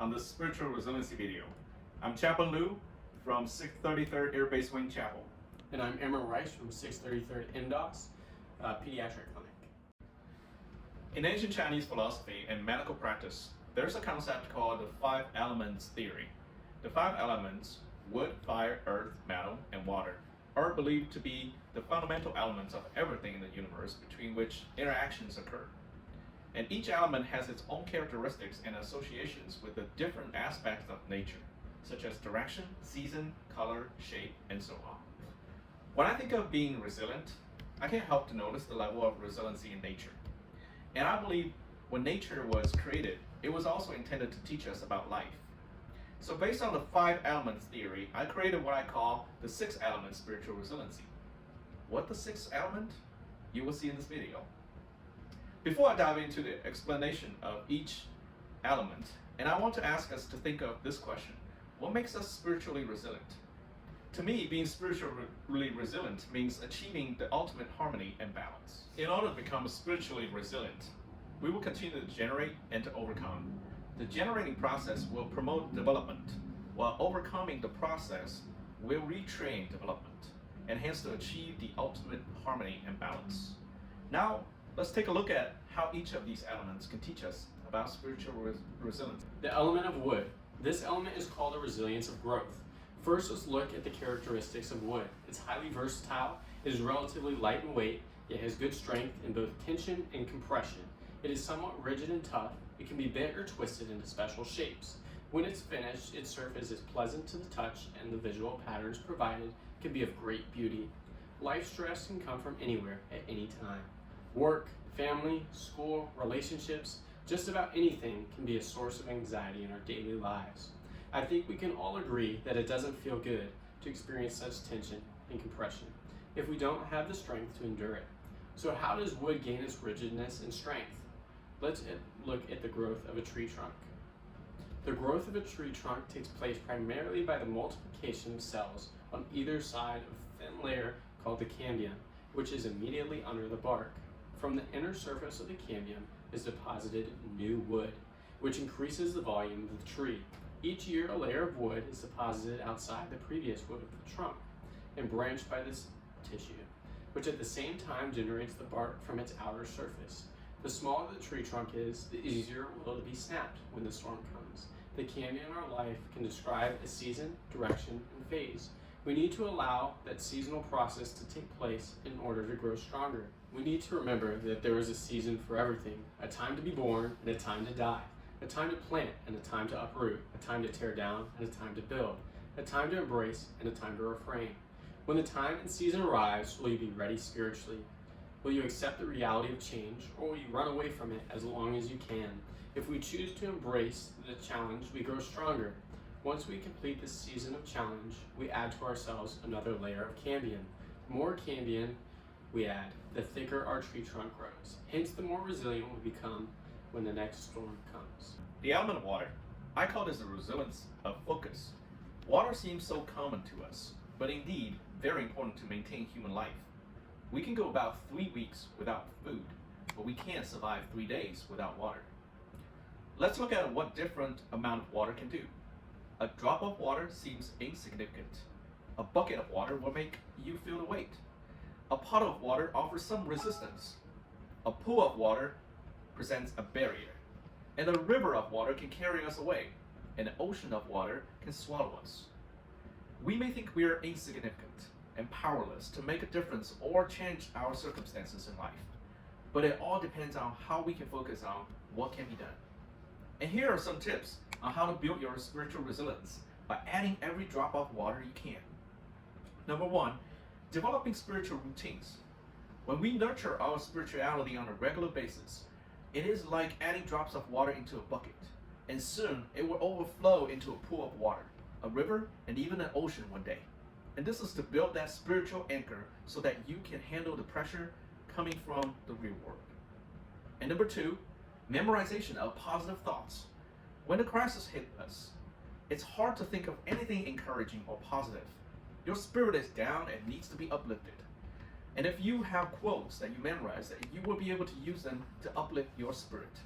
on this spiritual resiliency video. I'm Chaplain Liu from 633rd Air Base Wing Chapel. And I'm Emma Rice from 633rd MDOS Pediatric Clinic. In ancient Chinese philosophy and medical practice, there's a concept called the 5 elements theory. The 5 elements, wood, fire, earth, metal, and water, are believed to be the fundamental elements of everything in the universe between which interactions occur. And each element has its own characteristics and associations with the different aspects of nature, such as direction, season, color, shape, and so on. When I think of being resilient, I can't help to notice the level of resiliency in nature. And I believe when nature was created, it was also intended to teach us about life. So based on the 5 elements theory, I created what I call the 6 element spiritual resiliency. What the 6th element? You will see in this video. Before I dive into the explanation of each element, and I want to ask us to think of this question: what makes us spiritually resilient? To me, being spiritually resilient means achieving the ultimate harmony and balance. In order to become spiritually resilient, we will continue to generate and to overcome. The generating process will promote development, while overcoming the process will retrain development, and hence to achieve the ultimate harmony and balance. Now, let's take a look at how each of these elements can teach us about spiritual resilience. The element of wood. This element is called the resilience of growth. First, let's look at the characteristics of wood. It's highly versatile, it is relatively light in weight, it has good strength in both tension and compression. It is somewhat rigid and tough. It can be bent or twisted into special shapes. When it's finished, its surface is pleasant to the touch, and the visual patterns provided can be of great beauty. Life stress can come from anywhere at any time. Work, family, school, relationships, just about anything can be a source of anxiety in our daily lives. I think we can all agree that it doesn't feel good to experience such tension and compression if we don't have the strength to endure it. So how does wood gain its rigidness and strength? Let's look at the growth of a tree trunk. The growth of a tree trunk takes place primarily by the multiplication of cells on either side of a thin layer called the cambium, which is immediately under the bark. From the inner surface of the cambium is deposited new wood, which increases the volume of the tree. Each year, a layer of wood is deposited outside the previous wood of the trunk and branched by this tissue, which at the same time generates the bark from its outer surface. The smaller the tree trunk is, the easier it will be snapped when the storm comes. The cambium in our life can describe a season, direction, and phase. We need to allow that seasonal process to take place in order to grow stronger. We need to remember that there is a season for everything, a time to be born and a time to die, a time to plant and a time to uproot, a time to tear down and a time to build, a time to embrace and a time to refrain. When the time and season arrives, will you be ready spiritually? Will you accept the reality of change, or will you run away from it as long as you can? If we choose to embrace the challenge, we grow stronger. Once we complete this season of challenge, we add to ourselves another layer of cambium. The more cambium we add, the thicker our tree trunk grows. Hence, the more resilient we become when the next storm comes. The element of water. I call this the resilience of focus. Water seems so common to us, but indeed very important to maintain human life. We can go about 3 weeks without food, but we can't survive 3 days without water. Let's look at what different amount of water can do. A drop of water seems insignificant. A bucket of water will make you feel the weight. A pot of water offers some resistance. A pool of water presents a barrier. And a river of water can carry us away. And an ocean of water can swallow us. We may think we are insignificant and powerless to make a difference or change our circumstances in life. But it all depends on how we can focus on what can be done. And here are some tips on how to build your spiritual resilience by adding every drop of water you can. Number 1, developing spiritual routines. When we nurture our spirituality on a regular basis, it is like adding drops of water into a bucket, and soon it will overflow into a pool of water, a river, and even an ocean one day. And this is to build that spiritual anchor so that you can handle the pressure coming from the real world. And number 2, memorization of positive thoughts. When the crisis hits us, it's hard to think of anything encouraging or positive. Your spirit is down and needs to be uplifted. And if you have quotes that you memorize, that you will be able to use them to uplift your spirit.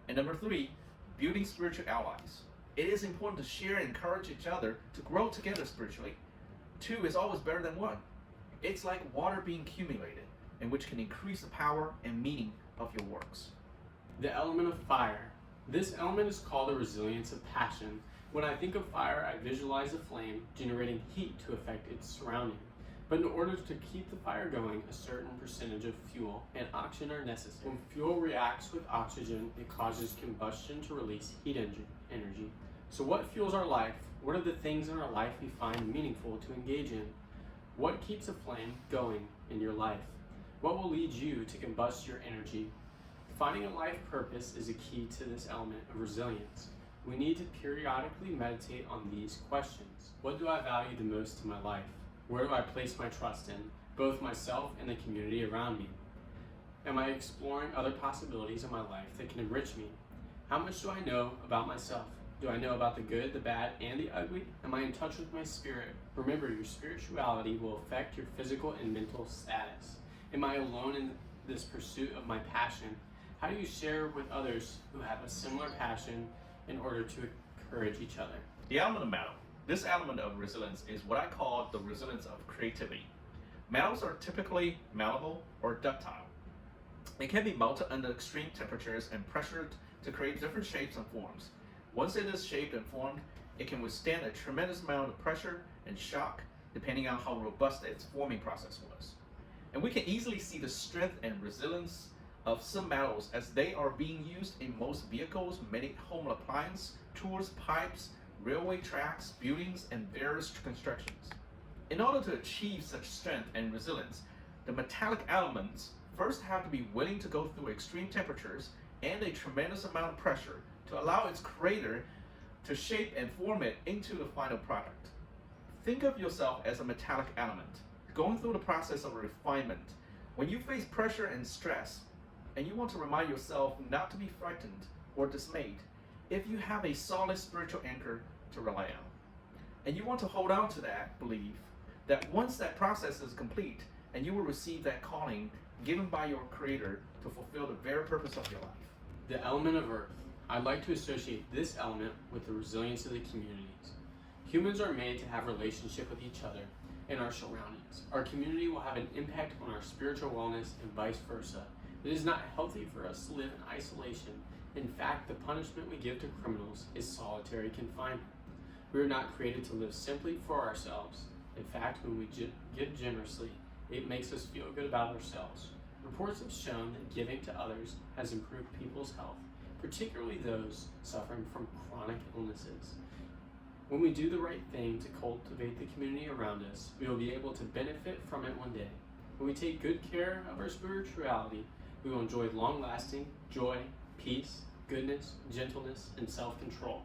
And number 3, building spiritual allies. It is important to share and encourage each other to grow together spiritually. Two is always better than one. It's like water being accumulated, and which can increase the power and meaning of your works. The element of fire. This element is called the resilience of passion. When I think of fire, I visualize a flame generating heat to affect its surrounding. But in order to keep the fire going, a certain percentage of fuel and oxygen are necessary. When fuel reacts with oxygen, it causes combustion to release heat energy. So what fuels our life? What are the things in our life we find meaningful to engage in? What keeps a flame going in your life? What will lead you to combust your energy? Finding a life purpose is a key to this element of resilience. We need to periodically meditate on these questions. What do I value the most in my life? Where do I place my trust in, both myself and the community around me? Am I exploring other possibilities in my life that can enrich me? How much do I know about myself? Do I know about the good, the bad, and the ugly? Am I in touch with my spirit? Remember, your spirituality will affect your physical and mental status. Am I alone in this pursuit of my passion? How do you share with others who have a similar passion in order to encourage each other? The element of metal. This element of resilience is what I call the resilience of creativity. Metals are typically malleable or ductile. It can be melted under extreme temperatures and pressured to create different shapes and forms. Once it is shaped and formed, it can withstand a tremendous amount of pressure and shock depending on how robust its forming process was. And we can easily see the strength and resilience of some metals as they are being used in most vehicles, many home appliances, tools, pipes, railway tracks, buildings, and various constructions. In order to achieve such strength and resilience, the metallic elements first have to be willing to go through extreme temperatures and a tremendous amount of pressure to allow its creator to shape and form it into the final product. Think of yourself as a metallic element, going through the process of refinement. When you face pressure and stress, and you want to remind yourself not to be frightened or dismayed, if you have a solid spiritual anchor to rely on, and you want to hold on to that belief that once that process is complete, and you will receive that calling given by your Creator to fulfill the very purpose of your life. The element of earth. I'd like to associate this element with the resilience of the communities. Humans are made to have relationship with each other and our surroundings. Our community will have an impact on our spiritual wellness and vice versa. It is not healthy for us to live in isolation. In fact, the punishment we give to criminals is solitary confinement. We are not created to live simply for ourselves. In fact, when we give generously, it makes us feel good about ourselves. Reports have shown that giving to others has improved people's health, particularly those suffering from chronic illnesses. When we do the right thing to cultivate the community around us, we will be able to benefit from it one day. When we take good care of our spirituality, we will enjoy long-lasting joy, peace, goodness, gentleness, and self-control.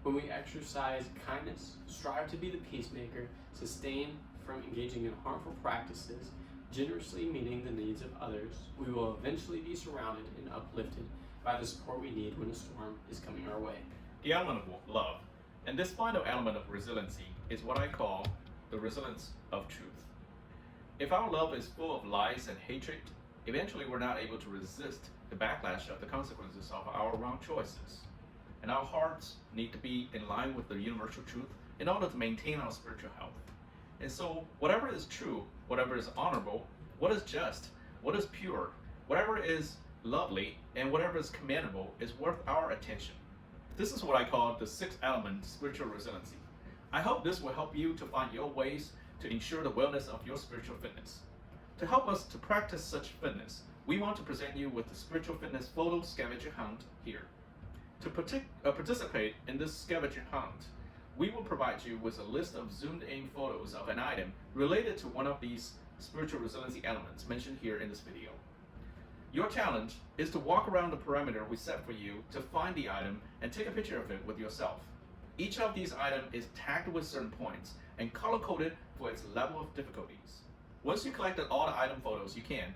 When we exercise kindness, strive to be the peacemaker, sustain from engaging in harmful practices, generously meeting the needs of others, we will eventually be surrounded and uplifted by the support we need when a storm is coming our way. The element of love. And this final element of resiliency is what I call the resilience of truth. If our love is full of lies and hatred, eventually we're not able to resist the backlash of the consequences of our wrong choices. And our hearts need to be in line with the universal truth in order to maintain our spiritual health. And so, whatever is true, whatever is honorable, what is just, what is pure, whatever is lovely, and whatever is commendable is worth our attention. This is what I call the sixth element, spiritual resiliency. I hope this will help you to find your ways to ensure the wellness of your spiritual fitness. To help us to practice such fitness, we want to present you with the spiritual fitness photo scavenger hunt here. To participate in this scavenger hunt, we will provide you with a list of zoomed-in photos of an item related to one of these spiritual resiliency elements mentioned here in this video. Your challenge is to walk around the perimeter we set for you to find the item and take a picture of it with yourself. Each of these items is tagged with certain points and color-coded for its level of difficulties. Once you collected all the item photos you can,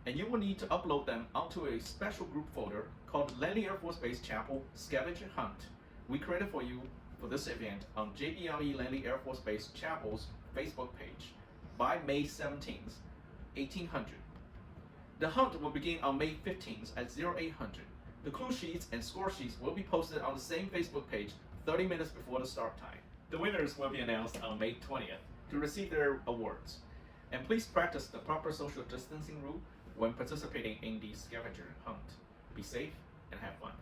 and you will need to upload them onto a special group folder called Langley Air Force Base Chapel Scavenger Hunt we created for you for this event on JBLE Langley Air Force Base Chapel's Facebook page by May 17th, 1800. The hunt will begin on May 15th at 0800. The clue sheets and score sheets will be posted on the same Facebook page 30 minutes before the start time. The winners will be announced on May 20th to receive their awards. And please practice the proper social distancing rule when participating in the scavenger hunt. Be safe and have fun.